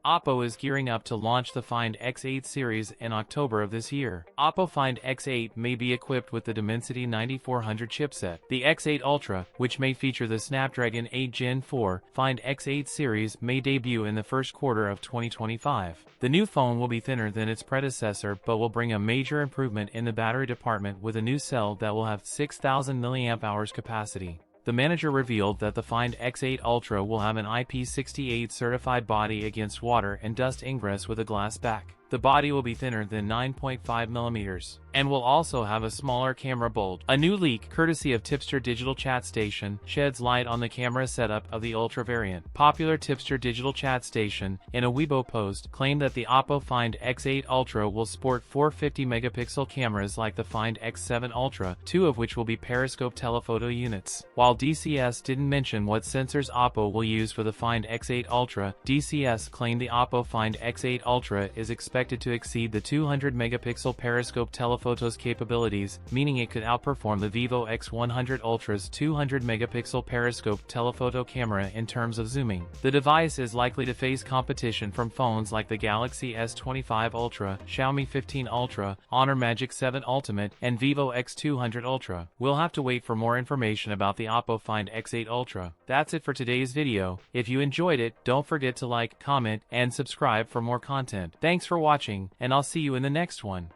OPPO is gearing up to launch the Find X8 series in October of this year. OPPO Find X8 may be equipped with the Dimensity 9400 chipset. The X8 Ultra, which may feature the Snapdragon 8 Gen 4 Find X8 series, may debut in the first quarter of 2025. The new phone will be thinner than its predecessor but will bring a major improvement in the battery department with a new cell that will have 6,000 mAh capacity. The manager revealed that the Find X8 Ultra will have an IP68 certified body against water and dust ingress with a glass back. The body will be thinner than 9.5 mm and will also have a smaller camera bulge. A new leak, courtesy of Tipster Digital Chat Station, sheds light on the camera setup of the Ultra variant. Popular Tipster Digital Chat Station, in a Weibo post, claimed that the OPPO Find X8 Ultra will sport 450-megapixel cameras like the Find X7 Ultra, two of which will be periscope telephoto units. While DCS didn't mention what sensors OPPO will use for the Find X8 Ultra, DCS claimed the OPPO Find X8 Ultra is expected to exceed the 200-megapixel periscope telephotos capabilities, meaning it could outperform the Vivo X100 Ultra's 200-megapixel periscope telephoto camera in terms of zooming. The device is likely to face competition from phones like the Galaxy S25 Ultra, Xiaomi 15 Ultra, Honor Magic 7 Ultimate, and Vivo X200 Ultra. We'll have to wait for more information about the OPPO Find X8 Ultra. That's it for today's video. If you enjoyed it, don't forget to like, comment, and subscribe for more content. Thanks for watching, and I'll see you in the next one.